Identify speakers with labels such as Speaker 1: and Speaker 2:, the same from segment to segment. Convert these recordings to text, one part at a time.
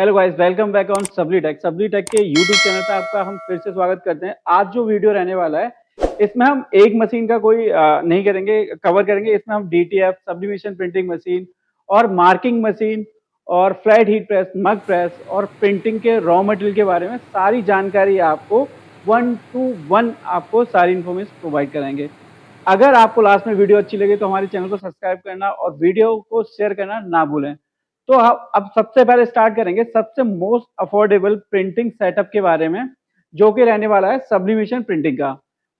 Speaker 1: Hello guys, welcome back on सबली take के YouTube channel पे आपका हम फिर से स्वागत करते हैं। आज जो वीडियो रहने वाला है इसमें हम एक मशीन का कोई नहीं करेंगे, कवर करेंगे। इसमें हम डीटीएफ, सब्लिमेशन प्रिंटिंग मशीन और मार्किंग मशीन और फ्लैट हीट प्रेस, मग प्रेस और प्रिंटिंग के रॉ मटेरियल के बारे में सारी जानकारी आपको 1 to 1 आपको सारी इन्फॉर्मेशन प्रोवाइड करेंगे। अगर आपको लास्ट में वीडियो अच्छी लगे तो हमारे चैनल को सब्सक्राइब करना और वीडियो को शेयर करना ना भूलें। तो अब सबसे पहले स्टार्ट करेंगे सबसे मोस्ट अफोर्डेबल प्रिंटिंग सेटअप के बारे में, जो कि रहने वाला है सब्लिमेशन प्रिंटिंग का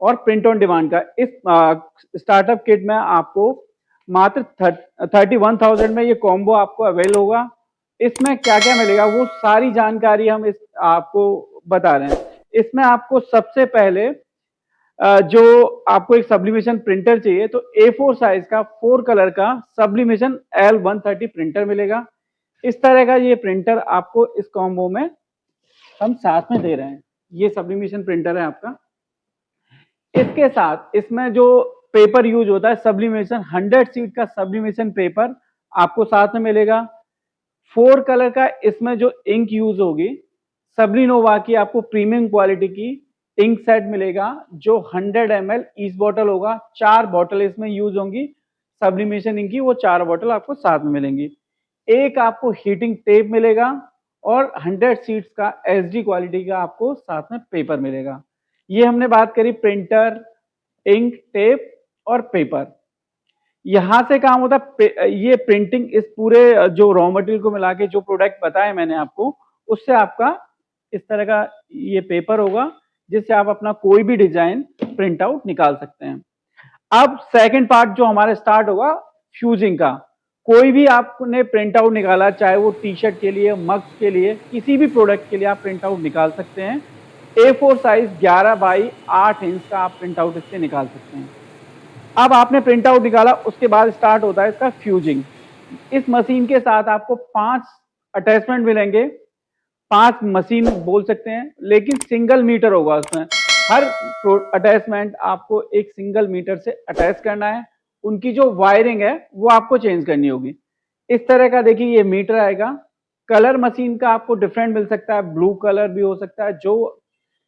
Speaker 1: और प्रिंट ऑन डिमांड का। इस स्टार्टअप किट में आपको मात्र 31,000 में ये कॉम्बो आपको अवेल होगा। इसमें क्या क्या मिलेगा वो सारी जानकारी हम इस आपको बता रहे हैं। इसमें आपको सबसे पहले जो आपको एक सब्लिमेशन प्रिंटर चाहिए तो A4 साइज का 4 कलर का सब्लिमेशन L130 प्रिंटर मिलेगा। इस तरह का ये प्रिंटर आपको इस कॉम्बो में हम साथ में दे रहे हैं। ये सब्लिमेशन प्रिंटर है आपका। इसके साथ इसमें जो पेपर यूज होता है सब्लिमेशन 100 सीट का सब्लिमेशन पेपर आपको साथ में मिलेगा। 4 कलर का इसमें जो इंक यूज होगी सब्लिनोवा की आपको प्रीमियम क्वालिटी की इंक सेट मिलेगा, जो 100 ml ईच बॉटल होगा। 4 बॉटल इसमें यूज होंगी सब्लिमेशन इंक की, वो 4 बॉटल आपको साथ में मिलेंगी। एक आपको हीटिंग टेप मिलेगा और 100 सीट्स का एचडी क्वालिटी का आपको साथ में पेपर मिलेगा। ये हमने बात करी प्रिंटर, इंक, टेप और पेपर। यहां से काम होता है ये प्रिंटिंग। इस पूरे जो रॉ मटेरियल को मिला के जो प्रोडक्ट बताए मैंने आपको, उससे आपका इस तरह का ये पेपर होगा जिससे आप अपना कोई भी डिजाइन प्रिंट आउट निकाल सकते हैं। अब सेकंड पार्ट जो हमारा स्टार्ट होगा फ्यूजिंग का। कोई भी आपने प्रिंट आउट निकाला, चाहे वो टी शर्ट के लिए, मग्स के लिए, किसी भी प्रोडक्ट के लिए आप प्रिंट आउट निकाल सकते हैं। A4 साइज 11 बाई 8 इंच का आप प्रिंट आउट इससे निकाल सकते हैं। अब आपने प्रिंट आउट निकाला, उसके बाद स्टार्ट होता है इसका फ्यूजिंग। इस मशीन के साथ आपको 5 अटैचमेंट मिलेंगे। 5 मशीन बोल सकते हैं, लेकिन सिंगल मीटर होगा उसमें। हर अटैचमेंट आपको एक सिंगल मीटर से अटैच करना है। उनकी जो वायरिंग है वो आपको चेंज करनी होगी। इस तरह का देखिए ये मीटर आएगा। कलर मशीन का आपको डिफरेंट मिल सकता है, ब्लू कलर भी हो सकता है। जो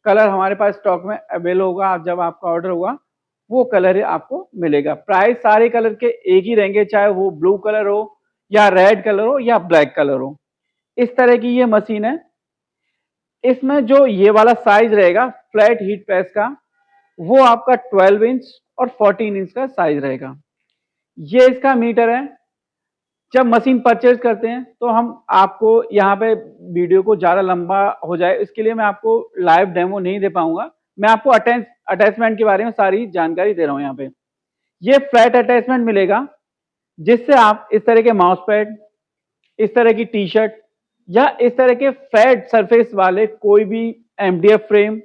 Speaker 1: कलर हमारे पास स्टॉक में अवेल होगा जब आपका ऑर्डर होगा वो कलर आपको मिलेगा। प्राइस सारे कलर के एक ही रहेंगे, चाहे वो ब्लू कलर हो या रेड कलर हो या ब्लैक कलर हो। इस तरह की ये मशीन है। इसमें जो ये वाला साइज रहेगा फ्लैट हीट प्रेस का, वो आपका 12 इंच और 14 इंच का साइज रहेगा। ये इसका मीटर है। जब मशीन परचेज करते हैं तो हम आपको यहाँ पे वीडियो को ज़्यादा लंबा हो जाए इसके लिए मैं आपको लाइव डेमो नहीं दे पाऊंगा। मैं आपको अटैचमेंट के बारे में सारी जानकारी दे रहा हूँ यहाँ पे। ये फ्लैट अटैचमेंट मिलेगा जिससे आप इस तरह के माउस पैड, इस तरह की टी शर्ट या इस तरह के फ्लैट सरफेस वाले कोई भी MDF फ्रेम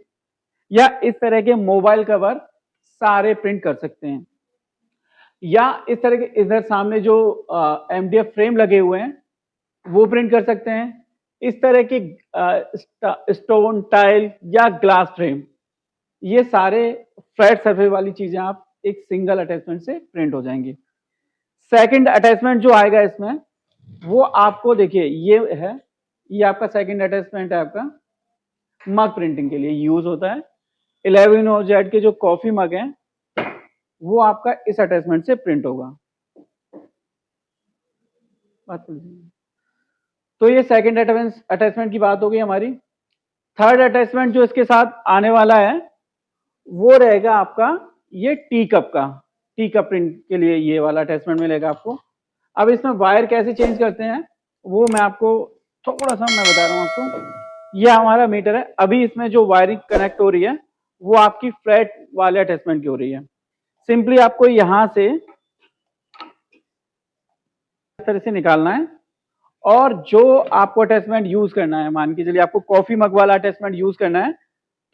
Speaker 1: या इस तरह के मोबाइल कवर सारे प्रिंट कर सकते हैं। या इस तरह के इधर सामने जो MDF फ्रेम लगे हुए हैं वो प्रिंट कर सकते हैं। इस तरह की स्टोन, टाइल या ग्लास फ्रेम, ये सारे फ्लैट सरफेस वाली चीजें आप एक सिंगल अटैचमेंट से प्रिंट हो जाएंगी। सेकंड अटैचमेंट जो आएगा इसमें वो आपको देखिए ये है। ये आपका सेकंड अटैचमेंट है, आपका मग प्रिंटिंग के लिए यूज होता है। 11OZ के जो कॉफी मग हैं वो आपका इस अटैचमेंट से प्रिंट होगा। बात तो ये सेकंड अटैचमेंट की बात हो गई हमारी। थर्ड अटैचमेंट जो इसके साथ आने वाला है वो रहेगा आपका ये टी कप का। टी कप प्रिंट के लिए ये वाला अटैचमेंट मिलेगा आपको। अब इसमें वायर कैसे चेंज करते हैं वो मैं आपको थोड़ा सा मैं बता रहा हूँ आपको। ये हमारा मीटर है। अभी इसमें जो वायरिंग कनेक्ट हो रही है वो आपकी फ्लैट वाले अटैचमेंट की हो रही है। सिंपली आपको यहां से इस तरह से निकालना है और जो आपको अटैचमेंट यूज करना है, मान के चलिए आपको कॉफी मग वाला अटैचमेंट यूज करना है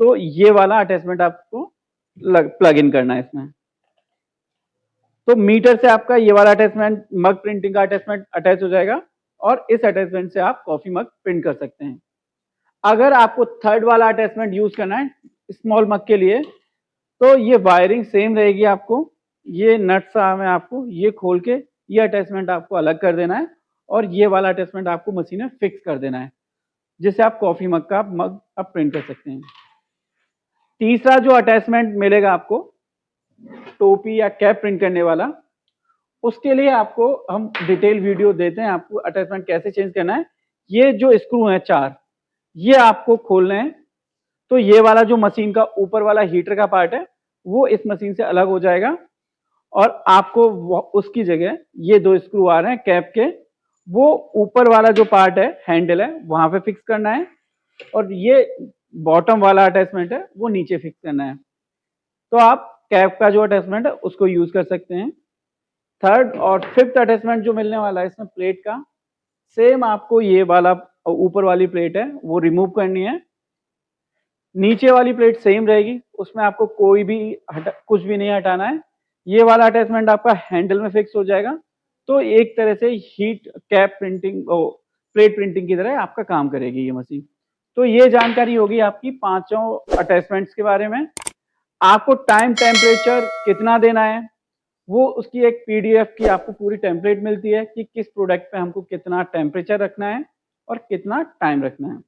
Speaker 1: तो ये वाला अटैचमेंट आपको प्लग इन करना है इसमें। तो मीटर से आपका ये वाला अटैचमेंट मग प्रिंटिंग का अटैचमेंट अटैच हो जाएगा और इस अटैचमेंट से आप कॉफी मग प्रिंट कर सकते हैं। अगर आपको थर्ड वाला अटैचमेंट यूज करना है स्मॉल मग के लिए तो ये वायरिंग सेम रहेगी। आपको ये नट्स में आपको ये खोल के ये अटैचमेंट आपको अलग कर देना है और ये वाला अटैचमेंट आपको मशीन में फिक्स कर देना है। जिससे आप कॉफी मग का मग आप प्रिंट कर सकते हैं। तीसरा जो अटैचमेंट मिलेगा आपको टोपी या कैप प्रिंट करने वाला, उसके लिए आपको हम डिटेल वीडियो देते हैं आपको अटैचमेंट कैसे चेंज करना है। ये जो स्क्रू हैं 4, ये आपको खोलने हैं। तो ये वाला जो मशीन का ऊपर वाला हीटर का पार्ट है वो इस मशीन से अलग हो जाएगा और आपको उसकी जगह ये 2 स्क्रू आ रहे हैं कैप के, वो ऊपर वाला जो पार्ट है हैंडल है वहां पे फिक्स करना है और ये बॉटम वाला अटैचमेंट है वो नीचे फिक्स करना है। तो आप कैप का जो अटैचमेंट है उसको यूज कर सकते हैं। थर्ड और फिफ्थ अटैचमेंट जो मिलने वाला है इसमें प्लेट का, सेम आपको ये वाला ऊपर वाली प्लेट है वो रिमूव करनी है। नीचे वाली प्लेट सेम रहेगी, उसमें आपको कोई भी कुछ भी नहीं हटाना है। ये वाला अटैचमेंट आपका हैंडल में फिक्स हो जाएगा। तो एक तरह से heat cap printing plate printing की तरह आपका काम करेगी ये मशीन। तो ये जानकारी होगी आपकी पांचों अटैचमेंट्स के बारे में। आपको टाइम टेम्परेचर कितना देना है वो उसकी एक पीडीएफ की आपको पूरी टेम्पलेट मिलती है कि किस प्रोडक्ट पे हमको कितना टेम्परेचर रखना है और कितना टाइम रखना है।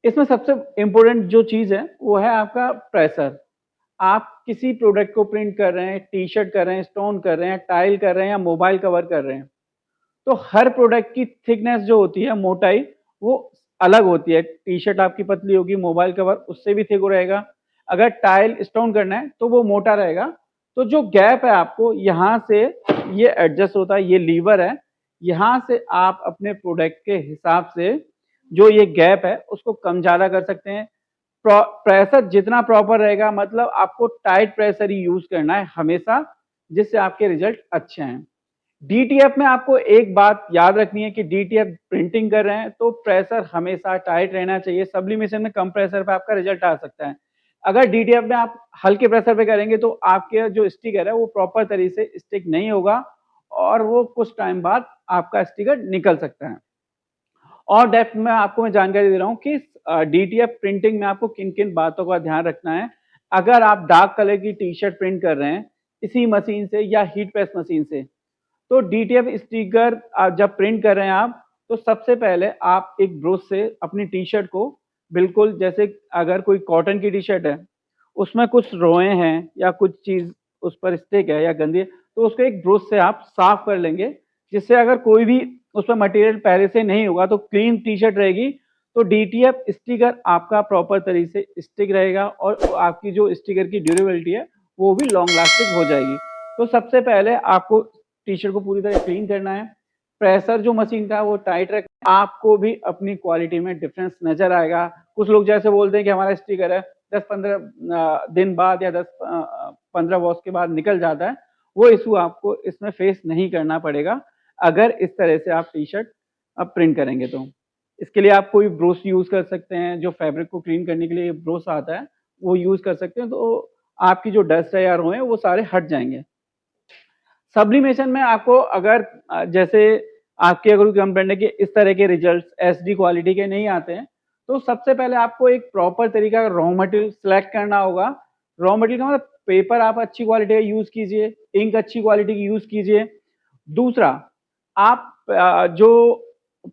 Speaker 1: इसमें सबसे इंपॉर्टेंट जो चीज है वो है आपका प्रेशर। आप किसी प्रोडक्ट को प्रिंट कर रहे हैं, टी शर्ट कर रहे हैं, स्टोन कर रहे हैं, टाइल कर रहे हैं या मोबाइल कवर कर रहे हैं, तो हर प्रोडक्ट की थिकनेस जो होती है, मोटाई, वो अलग होती है। टी शर्ट आपकी पतली होगी, मोबाइल कवर उससे भी थिक रहेगा। अगर टाइल स्टोन करना है तो वो मोटा रहेगा। तो जो गैप है आपको यहाँ से ये एडजस्ट होता है, ये लीवर है, यहाँ से आप अपने प्रोडक्ट के हिसाब से जो ये गैप है उसको कम ज्यादा कर सकते हैं। प्रेशर जितना प्रॉपर रहेगा, मतलब आपको टाइट प्रेशर ही यूज करना है हमेशा, जिससे आपके रिजल्ट अच्छे हैं। डीटीएफ में आपको एक बात याद रखनी है कि डीटीएफ प्रिंटिंग कर रहे हैं तो प्रेशर हमेशा टाइट रहना चाहिए। सब्लिमेशन में कम प्रेशर पे आपका रिजल्ट आ सकता है। अगर डीटीएफ में आप हल्के प्रेशर पे करेंगे तो आपके जो स्टिकर है वो प्रॉपर तरीके से स्टिक नहीं होगा और वो कुछ टाइम बाद आपका स्टिकर निकल सकता है। और डेप्थ में आपको मैं जानकारी दे रहा हूँ कि डीटीएफ प्रिंटिंग में आपको किन किन बातों का ध्यान रखना है। अगर आप डार्क कलर की टी शर्ट प्रिंट कर रहे हैं इसी मशीन से या हीट प्रेस मशीन से, तो डीटीएफ स्टिकर जब प्रिंट कर रहे हैं आप, तो सबसे पहले आप एक ब्रश से अपनी टी शर्ट को बिल्कुल, जैसे अगर कोई कॉटन की टी शर्ट है उसमें कुछ रोए हैं या कुछ चीज उस पर स्टिक है या गंदी है, तो उसको एक ब्रश से आप साफ कर लेंगे, जिससे अगर कोई भी उसमें मटेरियल पहले से नहीं होगा तो क्लीन टी शर्ट रहेगी। तो डीटीएफ स्टिकर आपका प्रॉपर तरीके से स्टिक रहेगा और आपकी जो स्टिकर की ड्यूरेबिलिटी है वो भी लॉन्ग लास्टिंग हो जाएगी। तो सबसे पहले आपको टी शर्ट को पूरी तरह क्लीन करना है। प्रेशर जो मशीन का वो टाइट रखना, आपको भी अपनी क्वालिटी में डिफरेंस नजर आएगा। कुछ लोग जैसे बोलते हैं कि हमारा स्टिकर है 10-15 दिन बाद या 10-15 वॉश के बाद निकल जाता है, वो इशू आपको इसमें फेस नहीं करना पड़ेगा अगर इस तरह से आप टी शर्ट अब प्रिंट करेंगे। तो इसके लिए आप कोई ब्रश यूज कर सकते हैं, जो फैब्रिक को क्लीन करने के लिए ब्रश आता है वो यूज कर सकते हैं, तो आपकी जो डस्ट है या रोए वो सारे हट जाएंगे। सब्लिमेशन में आपको अगर जैसे आपके अगर कंप्लेंट है कि इस तरह के रिजल्ट्स एचडी क्वालिटी के नहीं आते हैं, तो सबसे पहले आपको एक प्रॉपर तरीका का रॉ मटेरियल सिलेक्ट करना होगा। रॉ मटेरियल का मतलब पेपर आप अच्छी क्वालिटी का यूज कीजिए, इंक अच्छी क्वालिटी की यूज कीजिए। दूसरा, आप जो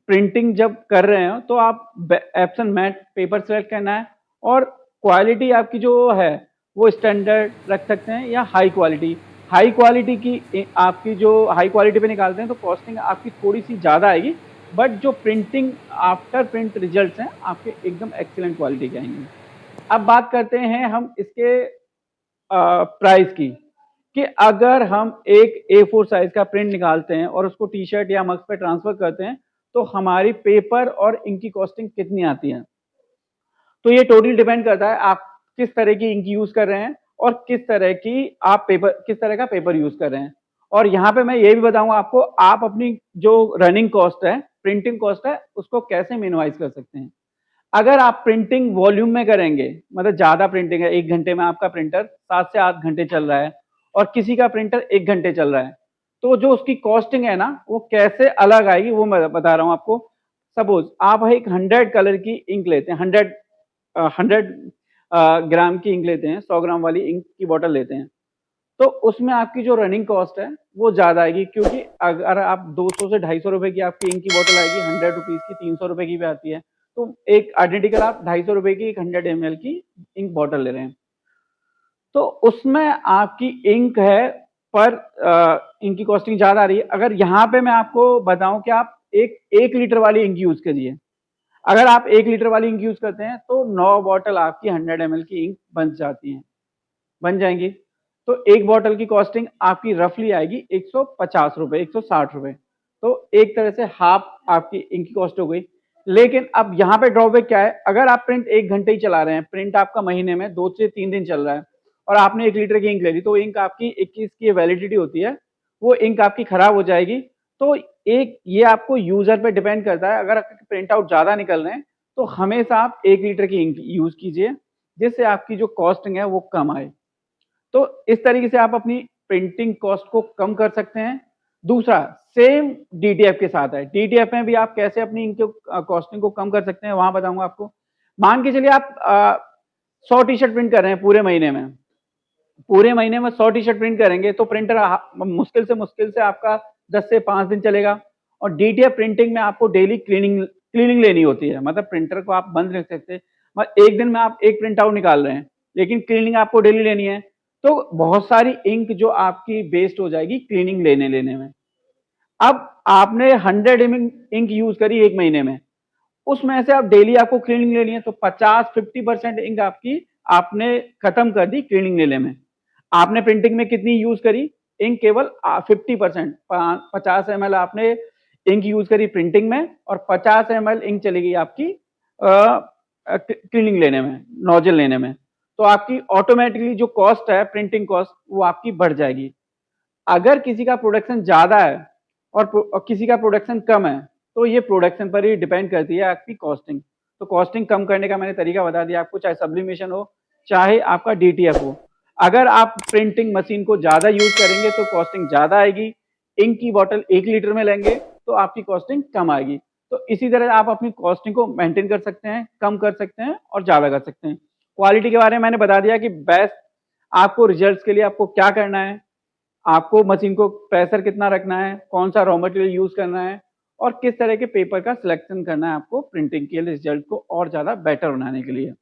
Speaker 1: प्रिंटिंग जब कर रहे हो तो आप एप्सन मैट पेपर सेलेक्ट करना है और क्वालिटी आपकी जो है वो स्टैंडर्ड रख सकते हैं या हाई क्वालिटी। हाई क्वालिटी की आपकी जो हाई क्वालिटी पे निकालते हैं तो कॉस्टिंग आपकी थोड़ी सी ज़्यादा आएगी, बट जो प्रिंटिंग आफ्टर प्रिंट रिजल्ट्स हैं आपके एकदम एक्सीलेंट क्वालिटी के आएंगे। अब बात करते हैं हम इसके प्राइस की, कि अगर हम एक A4 साइज का प्रिंट निकालते हैं और उसको टी शर्ट या मग्स पे ट्रांसफर करते हैं तो हमारी पेपर और इनकी कॉस्टिंग कितनी आती है। तो ये टोटल डिपेंड करता है आप किस तरह की इंक यूज कर रहे हैं और किस तरह का पेपर यूज कर रहे हैं। और यहाँ पे मैं ये भी बताऊंगा आपको, आप अपनी जो रनिंग कॉस्ट है, प्रिंटिंग कॉस्ट है, उसको कैसे मिनिमाइज कर सकते हैं। अगर आप प्रिंटिंग वॉल्यूम में करेंगे, मतलब ज्यादा प्रिंटिंग है, 1 घंटे में आपका प्रिंटर 7 से 8 घंटे चल रहा है और किसी का प्रिंटर 1 घंटे चल रहा है, तो जो उसकी कॉस्टिंग है ना वो कैसे अलग आएगी वो मैं बता रहा हूं आपको। सपोज आप एक 100 कलर की इंक लेते हैं, 100 ग्राम की इंक लेते हैं, 100 ग्राम वाली इंक की बोतल लेते हैं, तो उसमें आपकी जो रनिंग कॉस्ट है वो ज़्यादा आएगी, क्योंकि अगर आप 200 से 250 रुपए की आपकी इंक की बॉटल आएगी, 100 रुपीज़ की 300 रुपए की भी आती है, तो एक आइडेंटिकल आप 250 रुपए की एक 100 ml की इंक बॉटल ले रहे हैं, तो उसमें आपकी इंक है पर इंक की कॉस्टिंग ज़्यादा आ रही है। अगर यहाँ पे मैं आपको बताऊं कि आप एक 1 लीटर वाली इंक यूज करिए, अगर आप 1 लीटर वाली इंक यूज करते हैं तो 9 बॉटल आपकी 100 ml की इंक बन जाती हैं, बन जाएंगी। तो एक बॉटल की कॉस्टिंग आपकी रफली आएगी 150 रुपए, 160 रुपए। तो एक तरह से हाफ आपकी इंक की कॉस्ट हो गई। लेकिन अब यहाँ पे ड्रॉबैक क्या है, अगर आप प्रिंट 1 घंटे ही चला रहे हैं, प्रिंट आपका महीने में 2 से 3 दिन चल रहा है और आपने 1 लीटर की इंक ले ली, तो इंक आपकी 21 की वैलिडिटी होती है, वो इंक आपकी खराब हो जाएगी। तो एक ये आपको यूजर पे डिपेंड करता है, अगर आपके प्रिंट आउट ज्यादा निकल रहे हैं तो हमेशा आप 1 लीटर की इंक यूज कीजिए, जिससे आपकी जो कॉस्टिंग है वो कम आए। तो इस तरीके से आप अपनी प्रिंटिंग कॉस्ट को कम कर सकते हैं। दूसरा, सेम डीटीएफ के साथ है। डीटीएफ में भी आप कैसे अपनी इनके कॉस्टिंग को कम कर सकते हैं, वहां बताऊंगा आपको। मान के चलिए आप 100 टी शर्ट प्रिंट कर रहे हैं पूरे महीने में, पूरे महीने में 100 टी शर्ट प्रिंट करेंगे तो प्रिंटर मुश्किल से आपका 10 से 5 दिन चलेगा। और डीटीएफ प्रिंटिंग में आपको डेली क्लीनिंग लेनी होती है, मतलब प्रिंटर को आप बंद रख सकते हैं, मतलब एक दिन में आप एक प्रिंट आउट निकाल रहे हैं, लेकिन क्लीनिंग आपको डेली लेनी है, तो बहुत सारी इंक जो आपकी वेस्ट हो जाएगी क्लीनिंग लेने में। अब आपने 100 इंक यूज करी एक महीने में, उसमें से आप डेली आपको क्लीनिंग लेनी है, तो 50-50% इंक आपकी आपने खत्म कर दी क्लीनिंग लेने में। आपने प्रिंटिंग में कितनी यूज करी इंक, केवल 50%, 50 ml आपने इंक यूज करी प्रिंटिंग में और 50 ml इंक चली गई आपकी क्लीनिंग लेने में, नोजल लेने में। तो आपकी ऑटोमेटिकली जो कॉस्ट है प्रिंटिंग कॉस्ट वो आपकी बढ़ जाएगी। अगर किसी का प्रोडक्शन ज्यादा है और किसी का प्रोडक्शन कम है, तो ये प्रोडक्शन पर ही डिपेंड करती है आपकी कॉस्टिंग। तो कॉस्टिंग कम करने का मैंने तरीका बता दिया आपको, चाहे सब्लिमेशन हो चाहे आपका डीटीएफ हो। अगर आप प्रिंटिंग मशीन को ज्यादा यूज करेंगे तो कॉस्टिंग ज्यादा आएगी, इंक की बॉटल 1 लीटर में लेंगे तो आपकी कॉस्टिंग कम आएगी। तो इसी तरह आप अपनी कॉस्टिंग को मेंटेन कर सकते हैं, कम कर सकते हैं और ज्यादा कर सकते हैं। क्वालिटी के बारे में मैंने बता दिया कि बेस्ट आपको रिजल्ट्स के लिए आपको क्या करना है, आपको मशीन को प्रेशर कितना रखना है, कौन सा रॉ मटेरियल यूज करना है और किस तरह के पेपर का सिलेक्शन करना है आपको प्रिंटिंग के लिए रिजल्ट को और ज्यादा बेटर बनाने के लिए।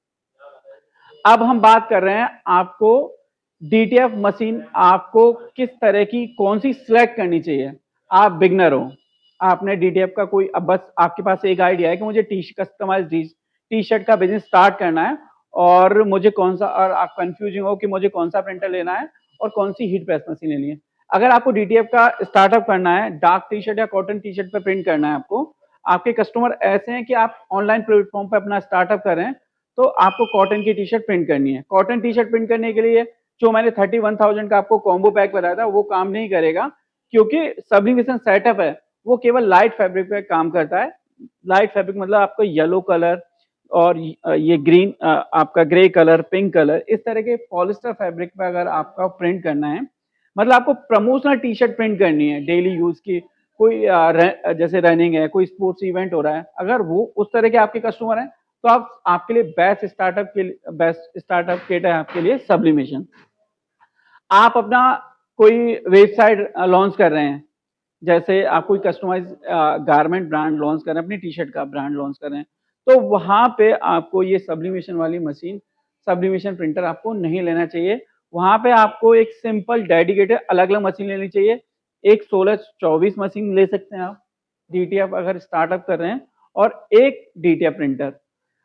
Speaker 1: अब हम बात कर रहे हैं आपको डीटीएफ मशीन आपको किस तरह की कौन सी सिलेक्ट करनी चाहिए। आप बिगनर हो, आपने डीटीएफ का कोई, अब बस आपके पास एक आइडिया है कि मुझे कस्टमाइज टी शर्ट का बिजनेस स्टार्ट करना है और मुझे कौन सा, और आप कंफ्यूजिंग हो कि मुझे कौन सा प्रिंटर लेना है और कौन सी हीट प्रेस मशीन लेनी है। अगर आपको डीटीएफ का स्टार्टअप करना है, डार्क टी शर्ट या कॉटन टी शर्ट पे प्रिंट करना है आपको, आपके कस्टमर ऐसे हैं कि आप ऑनलाइन प्लेटफॉर्म पे अपना स्टार्टअप कर रहे हैं, तो आपको कॉटन की टी शर्ट प्रिंट करनी है। कॉटन टी शर्ट प्रिंट करने के लिए जो मैंने 31,000 का आपको कॉम्बो पैक बताया था वो काम नहीं करेगा, क्योंकि सब्लिमेशन सेटअप है वो केवल लाइट फैब्रिक पे काम करता है। लाइट फैब्रिक मतलब आपको येलो कलर और ये ग्रीन, आपका ग्रे कलर, पिंक कलर, इस तरह के पॉलिस्टर फैब्रिक पे अगर आपका प्रिंट करना है, मतलब आपको प्रमोशनल टी शर्ट प्रिंट करनी है डेली यूज की, कोई जैसे रनिंग है, कोई स्पोर्ट्स इवेंट हो रहा है, अगर वो उस तरह के आपके कस्टमर हैं, तो आप आपके लिए बेस्ट स्टार्टअप किट है आपके लिए सब्लिमेशन। आप अपना कोई वेबसाइट लॉन्च कर रहे हैं, जैसे आप कोई कस्टमाइज गारमेंट ब्रांड लॉन्च कर रहे हैं, अपनी टी शर्ट का ब्रांड लॉन्च कर रहे हैं, तो वहां पे आपको ये सब्लिमेशन वाली मशीन, सब्लिमेशन प्रिंटर आपको नहीं लेना चाहिए। वहां पे आपको एक सिंपल डेडिकेटेड अलग अलग मशीन लेनी चाहिए। एक 16-24 मशीन ले सकते हैं आप डीटीएफ अगर स्टार्टअप कर रहे हैं, और एक डीटीएफ प्रिंटर।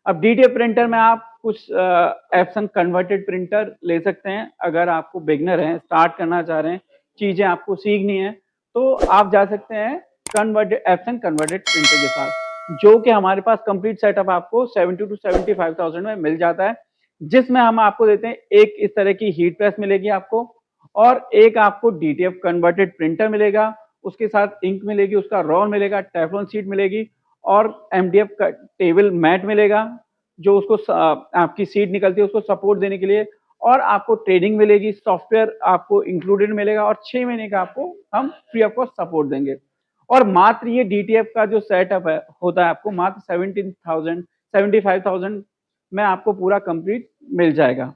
Speaker 1: अब डीटीएफ प्रिंटर में आप कुछ एप्सन कन्वर्टेड प्रिंटर ले सकते हैं। अगर आपको बिगनर हैं, स्टार्ट करना चाह रहे हैं, चीजें आपको सीखनी है, तो आप जा सकते हैं कन्वर्टेड एप्सन कन्वर्टेड प्रिंटर के साथ, जो कि हमारे पास कंप्लीट सेटअप आपको 70 to 75,000 में मिल जाता है, जिसमें हम आपको देते हैं एक इस तरह की हीट प्रेस मिलेगी आपको, और एक आपको डीटीएफ कन्वर्टेड प्रिंटर मिलेगा, उसके साथ इंक मिलेगी, उसका रोल मिलेगा, टेफ्लॉन शीट मिलेगी और एमडीएफ का टेबल मैट मिलेगा, जो उसको आपकी सीट निकलती है उसको सपोर्ट देने के लिए, और आपको ट्रेनिंग मिलेगी, सॉफ्टवेयर आपको इंक्लूडेड मिलेगा, और 6 महीने का आपको हम फ्री ऑफ कॉस्ट सपोर्ट देंगे। और मात्र ये डीटीएफ का जो सेटअप है होता है आपको मात्र 75,000 में आपको पूरा कंप्लीट मिल जाएगा।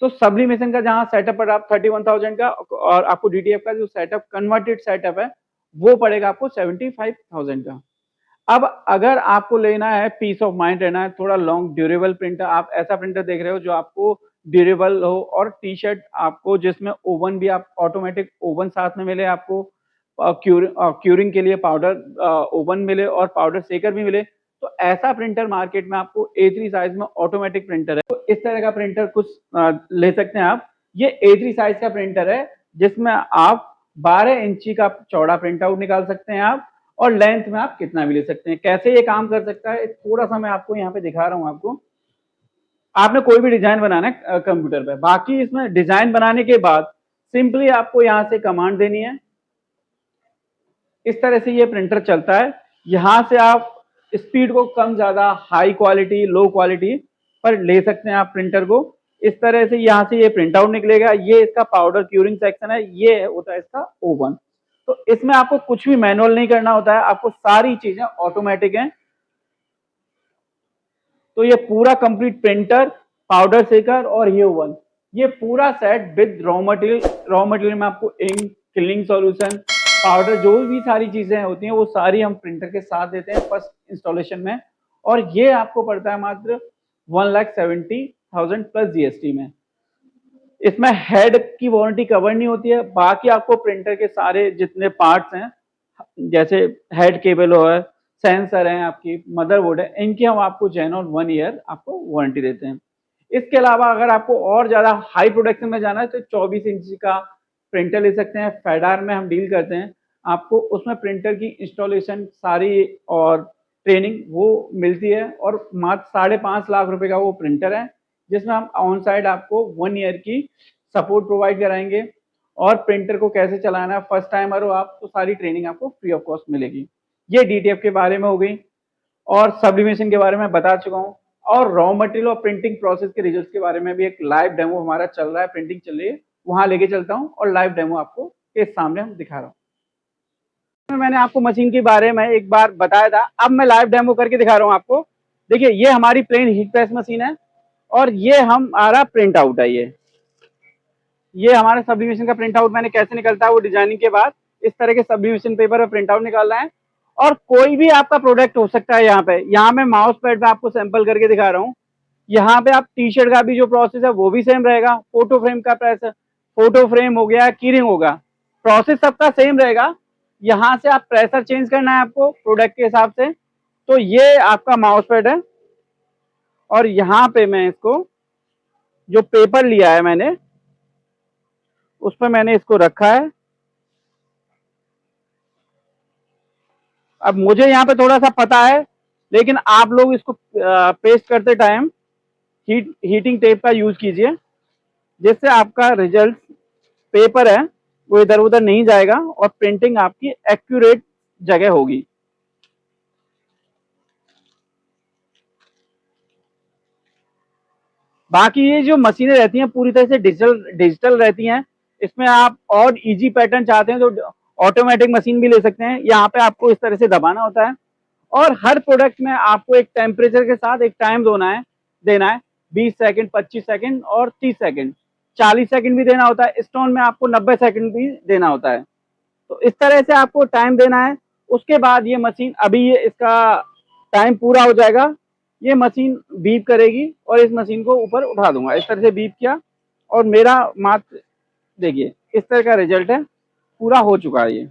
Speaker 1: तो सब्लिमेशन का जहां सेटअप पर आप 31,000 का और आपको डीटीएफ का जो सेटअप कन्वर्टेड सेटअप है वो पड़ेगा आपको 75,000 का। अब अगर आपको लेना है पीस ऑफ माइंड रहना है, थोड़ा लॉन्ग ड्यूरेबल प्रिंटर, आप ऐसा प्रिंटर देख रहे हो जो आपको ड्यूरेबल हो और टी शर्ट आपको जिसमें ओवन भी आप ऑटोमेटिक ओवन साथ में मिले, आपको क्यूरिंग के लिए पाउडर ओवन मिले और पाउडर सेकर भी मिले, तो ऐसा प्रिंटर मार्केट में आपको A3 साइज में ऑटोमेटिक प्रिंटर है। तो इस तरह का प्रिंटर कुछ ले सकते हैं आप। ये A3 साइज का प्रिंटर है जिसमें आप 12 इंची का चौड़ा प्रिंट आउट निकाल सकते हैं आप, और लेंथ में आप कितना भी ले सकते हैं। कैसे ये काम कर सकता है थोड़ा सा मैं आपको यहाँ पे दिखा रहा हूँ। आपको आपने कोई भी डिजाइन बनाना है कंप्यूटर पे, बाकी इसमें डिजाइन बनाने के बाद सिंपली आपको यहाँ से कमांड देनी है। इस तरह से ये प्रिंटर चलता है। यहाँ से आप स्पीड को कम ज्यादा, हाई क्वालिटी, लो क्वालिटी पर ले सकते हैं आप प्रिंटर को। इस तरह से यहाँ से ये प्रिंट आउट निकलेगा। ये इसका पाउडर क्यूरिंग सेक्शन है, ये होता है इसका ओवन। तो इसमें आपको कुछ भी मैनुअल नहीं करना होता है, आपको सारी चीजें ऑटोमेटिक हैं। तो ये पूरा कंप्लीट प्रिंटर, पाउडर सेकर और ये ओवन, ये पूरा सेट विद रॉ मटेरियल में आपको इंक, क्लीनिंग सॉल्यूशन, पाउडर, जो भी सारी चीजें होती हैं वो सारी हम प्रिंटर के साथ देते हैं फर्स्ट इंस्टॉलेशन में। और ये आपको पड़ता है मात्र 1,70,000 प्लस जीएसटी में। इसमें हेड की वारंटी कवर नहीं होती है, बाकी आपको प्रिंटर के सारे जितने पार्ट्स हैं, जैसे हेड केबल है, सेंसर है, आपकी मदरबोर्ड है, इनकी हम आपको जेन्युइन 1 ईयर आपको वारंटी देते हैं। इसके अलावा अगर आपको और ज्यादा हाई प्रोडक्शन में जाना है तो 24 इंच का प्रिंटर ले सकते हैं। फेडार में हम डील करते हैं, आपको उसमें प्रिंटर की इंस्टॉलेशन सारी और ट्रेनिंग वो मिलती है, और मात्र 5.5 लाख रुपए का वो प्रिंटर है जिसमें हम ऑन साइड आपको 1 ईयर की सपोर्ट प्रोवाइड कराएंगे। और प्रिंटर को कैसे चलाना है, फर्स्ट टाइमर हो आप तो सारी ट्रेनिंग आपको फ्री ऑफ कॉस्ट मिलेगी। ये डीटीएफ के बारे में हो गई, और सब्लिमेशन के बारे में बता चुका हूँ, और रॉ मटेरियल और प्रिंटिंग प्रोसेस के रिजल्ट के बारे में भी एक लाइव डेमो हमारा चल रहा है, प्रिंटिंग चल रही है, वहां लेके चलता हूँ और लाइव डेमो आपको के सामने हम दिखा रहा हूँ। मैंने आपको मशीन के बारे में एक बार बताया था, अब मैं लाइव डेमो करके दिखा रहा हूँ आपको। देखिए ये हमारी प्लेन हीट प्रेस मशीन है, और ये हमारा प्रिंट आउट है। ये हमारे सब्लिमेशन का प्रिंट आउट मैंने कैसे निकलता है वो डिजाइनिंग के बाद इस तरह के सब्लिमेशन पेपर पर प्रिंट आउट निकालना है। और कोई भी आपका प्रोडक्ट हो सकता है। यहाँ मैं माउस पैड पे आपको सैंपल करके दिखा रहा हूँ। यहाँ पे आप टी शर्ट का भी जो प्रोसेस है वो भी सेम रहेगा। फोटो फ्रेम का प्रेस, फोटो फ्रेम हो गया, कीरिंग होगा, प्रोसेस सबका सेम रहेगा। यहाँ से आप प्रेशर चेंज करना है आपको प्रोडक्ट के हिसाब से। तो ये आपका माउस पैड है, और यहाँ पे मैं इसको जो पेपर लिया है मैंने उस पर मैंने इसको रखा है। अब मुझे यहाँ पे थोड़ा सा पता है, लेकिन आप लोग इसको पेस्ट करते टाइम हीटिंग टेप का यूज कीजिए, जिससे आपका रिजल्ट पेपर है वो इधर उधर नहीं जाएगा और प्रिंटिंग आपकी एक्यूरेट जगह होगी। बाकी ये जो मशीनें रहती हैं पूरी तरह से डिजिटल रहती हैं। इसमें आप और इजी पैटर्न चाहते हैं तो ऑटोमेटिक मशीन भी ले सकते हैं। यहाँ पे आपको इस तरह से दबाना होता है, और हर प्रोडक्ट में आपको एक टेम्परेचर के साथ एक टाइम देना है 20 सेकंड, 25 सेकंड और 30 सेकंड, 40 सेकंड भी देना होता है। स्टोन में आपको 90 सेकंड भी देना होता है। तो इस तरह से आपको टाइम देना है। उसके बाद ये मशीन, अभी ये इसका टाइम पूरा हो जाएगा, ये मशीन बीप करेगी और इस मशीन को ऊपर उठा दूंगा। इस तरह से बीप किया और मेरा मात्र देखिए इस तरह का रिजल्ट है, पूरा हो चुका है। ये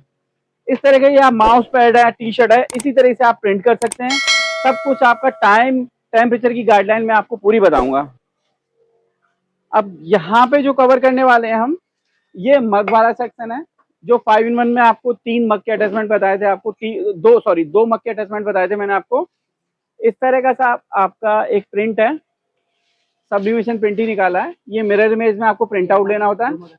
Speaker 1: इस तरह का, ये माउस पैड है, टी शर्ट है, इसी तरह से आप प्रिंट कर सकते हैं। सब कुछ आपका टाइम, टेम्परेचर की गाइडलाइन में आपको पूरी बताऊंगा। अब यहाँ पे जो कवर करने वाले हैं हम, ये मग वाला सेक्शन है। जो 5-in-1 में आपको 3 मग के अटैचमेंट बताए थे, आपको 2 मग के अटैचमेंट बताए थे मैंने आपको। इस तरह का सा आपका एक प्रिंट है, सब्लिमेशन प्रिंट ही निकाला है। ये मिरर इमेज में आपको प्रिंट आउट लेना होता है,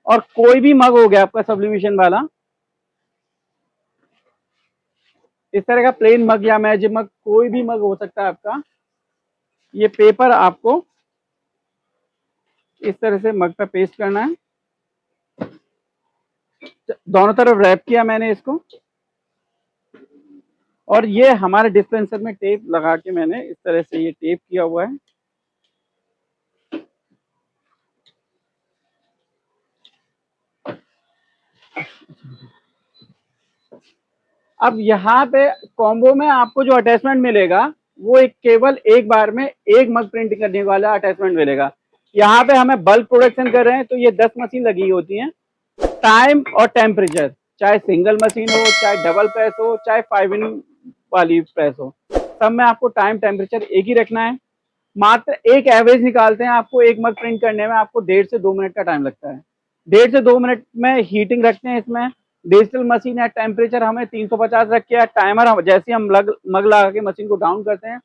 Speaker 1: और कोई भी मग हो गया आपका सब्लिमेशन वाला, इस तरह का प्लेन मग या मैजिक मग, कोई भी मग हो सकता है आपका। ये पेपर आपको इस तरह से मग पे पेस्ट करना है। दोनों तरफ रैप किया मैंने इसको, और ये हमारे डिस्पेंसर में टेप लगा के मैंने इस तरह से ये टेप किया हुआ है। अब यहाँ पे कॉम्बो में आपको जो अटैचमेंट मिलेगा वो एक केवल एक बार में एक मग प्रिंट करने वाला अटैचमेंट मिलेगा। यहाँ पे हमें बल्क प्रोडक्शन कर रहे हैं तो ये 10 मशीन लगी होती हैं। टाइम और टेम्परेचर, चाहे सिंगल मशीन हो, चाहे डबल प्रेस हो, चाहे 5 इन वाली प्रेस हो, सब में आपको टाइम टेम्परेचर एक ही रखना है। मात्र एक एवरेज निकालते हैं, आपको एक मग प्रिंट करने में आपको 1.5 से 2 मिनट का टाइम लगता है। 1.5 से 2 मिनट में हीटिंग रखते हैं इसमें। डिजिटल मशीन है, टेम्परेचर हमें 350 रख के, टाइमर हम जैसे हम मग लगा के मशीन को डाउन करते हैं,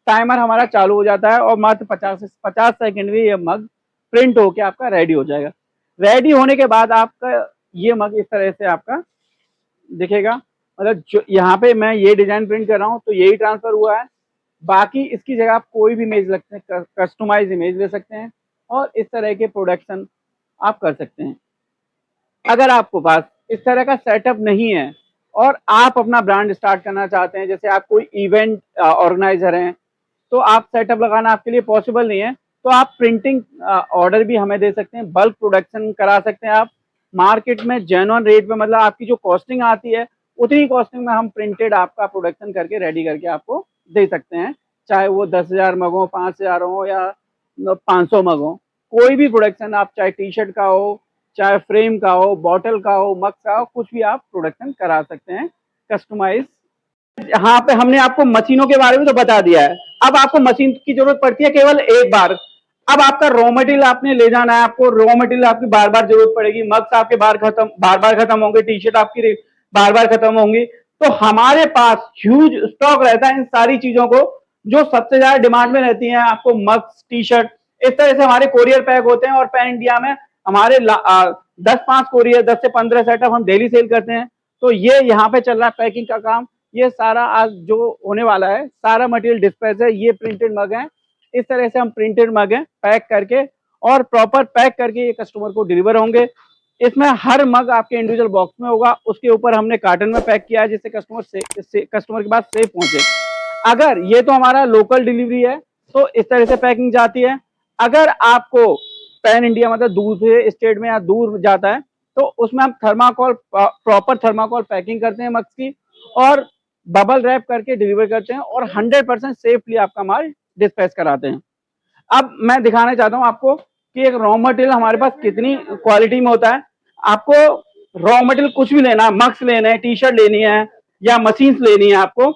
Speaker 1: टाइमर हमारा चालू हो जाता है और मात्र 50 सेकंड में ये मग प्रिंट होके आपका रेडी हो जाएगा। रेडी होने के बाद आपका ये मग इस तरह से आपका दिखेगा। मतलब जो यहाँ पे मैं ये डिजाइन प्रिंट कर रहा हूँ तो यही ट्रांसफर हुआ है। बाकी इसकी जगह आप कोई भी इमेज रख सकते हैं, कस्टमाइज इमेज ले सकते हैं और इस तरह के प्रोडक्शन आप कर सकते हैं। अगर आपको पास इस तरह का सेटअप नहीं है और आप अपना ब्रांड स्टार्ट करना चाहते हैं, जैसे आप कोई इवेंट ऑर्गेनाइजर हैं, तो आप सेटअप लगाना आपके लिए पॉसिबल नहीं है, तो आप प्रिंटिंग ऑर्डर भी हमें दे सकते हैं, बल्क प्रोडक्शन करा सकते हैं आप मार्केट में जेन्युइन रेट पे। मतलब आपकी जो कॉस्टिंग आती है उतनी कॉस्टिंग में हम प्रिंटेड आपका प्रोडक्शन करके रेडी करके आपको दे सकते हैं, चाहे वो 10,000 मग हो, 5,000 हो या 500 मग हो। कोई भी प्रोडक्शन आप, चाहे टी शर्ट का हो, चाहे फ्रेम का हो, बॉटल का हो, मग का हो, कुछ भी आप प्रोडक्शन करा सकते हैं कस्टमाइज। यहाँ पे हमने आपको मशीनों के बारे में तो बता दिया है। अब आपको मशीन की जरूरत पड़ती है केवल एक बार। अब आपका रॉ मटेरियल आपने ले जाना है, आपको रॉ मटेरियल आपकी बार बार जरूरत पड़ेगी, मग्स आपके बार बार खत्म होंगे, टी शर्ट आपकी बार बार खत्म होंगी, तो हमारे पास ह्यूज स्टॉक रहता है इन सारी चीजों को जो सबसे ज्यादा डिमांड में रहती है। आपको मग्स, टी शर्ट, इस तरह से हमारे कोरियर पैक होते हैं और पैन इंडिया में हमारे 10 कोरियर, 10 से 15 सेटअप हम डेली सेल करते हैं। तो ये यहाँ पे चल रहा है पैकिंग का काम। ये सारा आज जो होने वाला है सारा मटेरियल डिस्पैच है। ये प्रिंटेड मग है, इस तरह से हम प्रिंटेड मग है पैक करके और प्रॉपर पैक करके ये कस्टमर को डिलीवर होंगे। इसमें हर मग आपके इंडिविजुअल बॉक्स में होगा, उसके ऊपर हमने कार्टन में पैक किया है जिससे कस्टमर के पास सेफ पहुंचे। अगर ये तो हमारा लोकल डिलीवरी है तो इस तरह से पैकिंग जाती है। अगर आपको पैन इंडिया मतलब दूसरे स्टेट में या दूर जाता है तो उसमें हम थर्माकोल, प्रॉपर थर्माकोल पैकिंग करते हैं मग्स की और बबल रैप करके डिलीवर करते हैं और 100% सेफली आपका माल डिस्पैच कराते हैं। अब मैं दिखाना चाहता हूं आपको कि एक रॉ मटेरियल हमारे पास कितनी क्वालिटी में होता है। आपको रॉ मटेरियल कुछ भी लेना है, मग्स लेना है, टी शर्ट लेनी है या मशीन्स लेनी है, आपको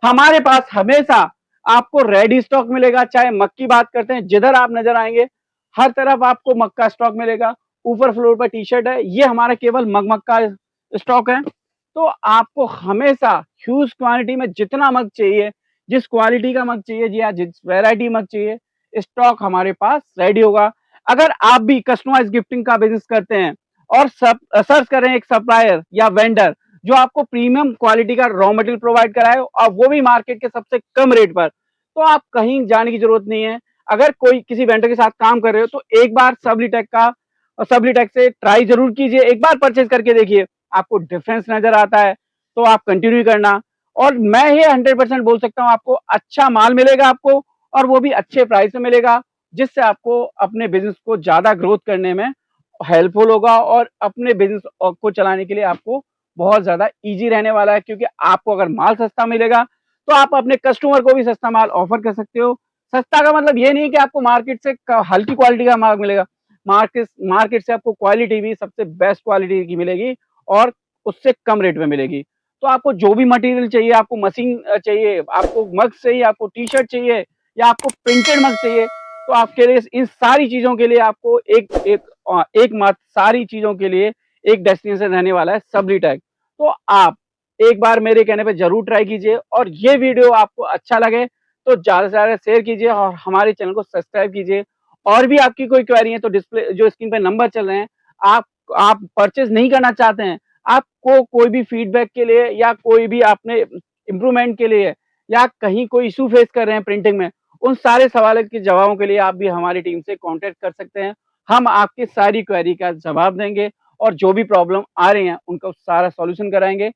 Speaker 1: हमारे पास हमेशा आपको रेडी स्टॉक मिलेगा। चाहे मग की बात करते हैं, जिधर आप नजर आएंगे हर तरफ आपको मग का स्टॉक मिलेगा। ऊपर फ्लोर पर टी शर्ट है, ये हमारा केवल मग का स्टॉक है। तो आपको हमेशा ह्यूज क्वांटिटी में जितना मग चाहिए, जिस क्वालिटी का मग चाहिए या जिस वैरायटी मग चाहिए, स्टॉक हमारे पास रेडी होगा। अगर आप भी कस्टमाइज गिफ्टिंग का बिजनेस करते हैं और सर्च कर रहे हैं एक सप्लायर या वेंडर जो आपको प्रीमियम क्वालिटी का रॉ मटेरियल प्रोवाइड कराए और वो भी मार्केट के सबसे कम रेट पर, तो आप कहीं जाने की जरूरत नहीं है। अगर कोई किसी वेंडर के साथ काम कर रहे हो तो एक बार सब्लिटेक से ट्राई जरूर कीजिए, एक बार परचेज करके देखिए, आपको डिफरेंस नजर आता है तो आप कंटिन्यू करना। और मैं ये 100% बोल सकता हूँ आपको अच्छा माल मिलेगा आपको और वो भी अच्छे प्राइस में मिलेगा, जिससे आपको अपने बिजनेस को ज्यादा ग्रोथ करने में हेल्पफुल होगा और अपने बिजनेस को चलाने के लिए आपको बहुत ज्यादा इजी रहने वाला है। क्योंकि आपको अगर माल सस्ता मिलेगा तो आप अपने कस्टमर को भी सस्ता माल ऑफर कर सकते हो। सस्ता का मतलब ये नहीं कि आपको मार्केट से हल्की क्वालिटी का माल मिलेगा, मार्केट से आपको क्वालिटी भी सबसे बेस्ट क्वालिटी की मिलेगी और उससे कम रेट में मिलेगी। तो आपको जो भी मटेरियल चाहिए, आपको मशीन चाहिए, आपको मग चाहिए, आपको टी शर्ट चाहिए या आपको प्रिंटेड मग चाहिए, तो आपके लिए इन सारी चीजों के लिए आपको एक मात्र सारी चीजों के लिए एक डेस्टिनेशन रहने वाला है सब्लिटेक। तो आप एक बार मेरे कहने पे जरूर ट्राई कीजिए और ये वीडियो आपको अच्छा लगे तो ज्यादा से ज्यादा शेयर कीजिए और हमारे चैनल को सब्सक्राइब कीजिए। और भी आपकी कोई क्वेरी है तो डिस्प्ले जो स्क्रीन पे नंबर चल रहे हैं, आप परचेज नहीं करना चाहते हैं, आपको कोई भी फीडबैक के लिए या कोई भी आपने इम्प्रूवमेंट के लिए या कहीं कोई इशू फेस कर रहे हैं प्रिंटिंग में, उन सारे सवालों के जवाबों के लिए आप भी हमारी टीम से कांटेक्ट कर सकते हैं। हम आपकी सारी क्वेरी का जवाब देंगे और जो भी प्रॉब्लम आ रही हैं उनका सारा सॉल्यूशन कराएंगे।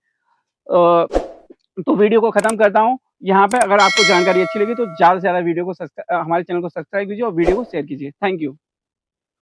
Speaker 1: तो वीडियो को खत्म करता हूं यहाँ पे। अगर आपको जानकारी अच्छी लगी तो ज्यादा से ज्यादा वीडियो को हमारे चैनल को सब्सक्राइब कीजिए और वीडियो को शेयर कीजिए। Thank you.